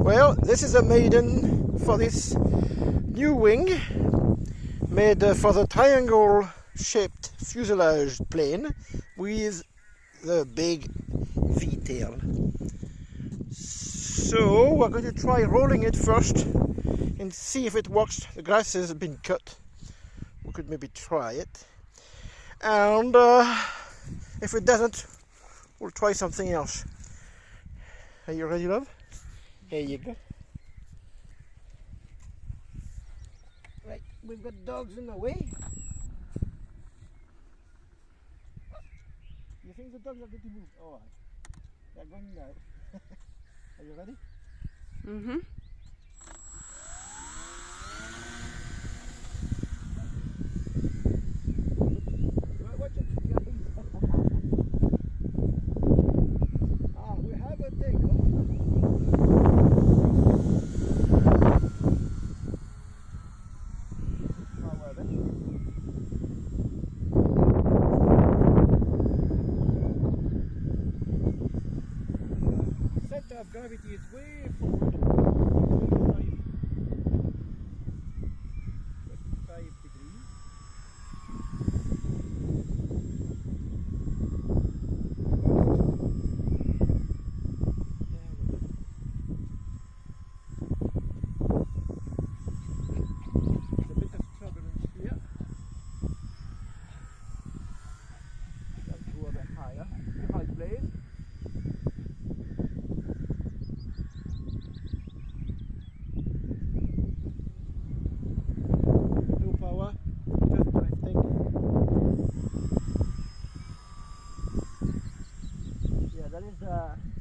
Well, this is a maiden for this new wing made for the triangle shaped fuselage plane with the big V-tail. So we're going to try rolling it first and see if it works. The grass has been cut. We could maybe try it. And if it doesn't, we'll try something else. Are you ready, love? Here you go. Right, we've got dogs in the way. You think the dogs are going to move? Oh, they're going now. Are you ready? Mm-hmm. Watch it, we have a takeoff. Center of gravity is way forward. 35 degrees. There's a bit of turbulence here. Let's go a bit higher. The high blade. That is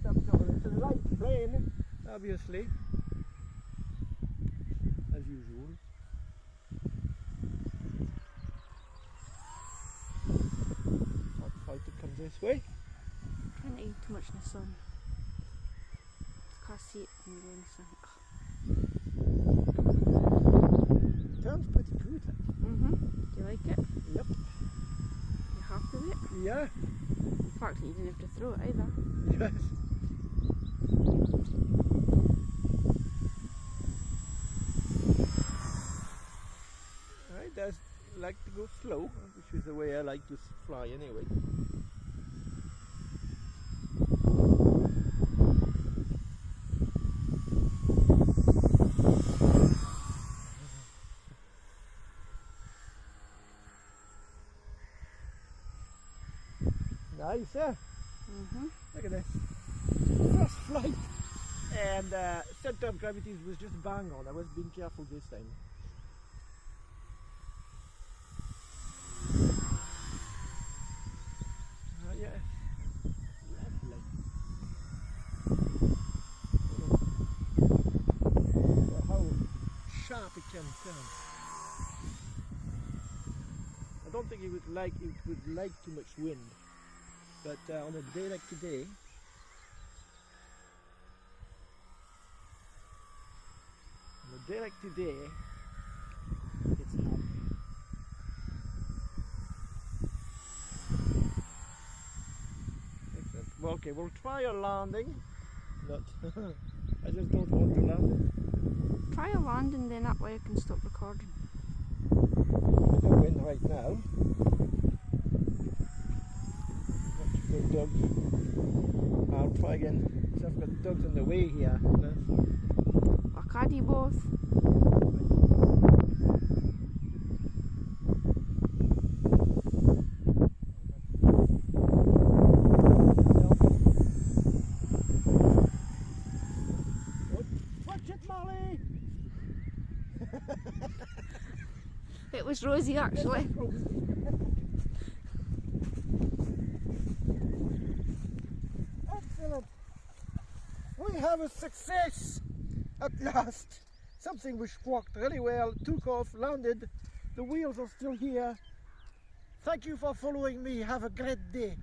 some turbulence. So the light plane, obviously, as usual. I'll try to come this way. Trying to eat too much in the sun. Can't see it when you're in the sun. Sounds pretty good. Mm-hmm. Do you like it? Yep. You happy with it? Yeah. The fact that you didn't have to throw it either. Yes. I just like to go slow, which is the way I like to fly anyway. Nice, eh? Mm-hmm. Look at this. First flight. And center of gravity was just bang on. I was being careful this time. Yes. Lovely. Oh, how sharp it can turn. I don't think it would like too much wind. But on a day like today, it's happy. Excellent. Well, okay, we'll try a landing. Not, I just don't want to land. Try a landing, then that way I can stop recording. Bit of wind right now. The dogs. I'll try again. So I've got dogs on the way here. Or can you both? Watch it, Molly! It was Rosie actually. Excellent. We have a success at last. Something which worked really well, took off, landed. The wheels are still here. Thank you for following me. Have a great day.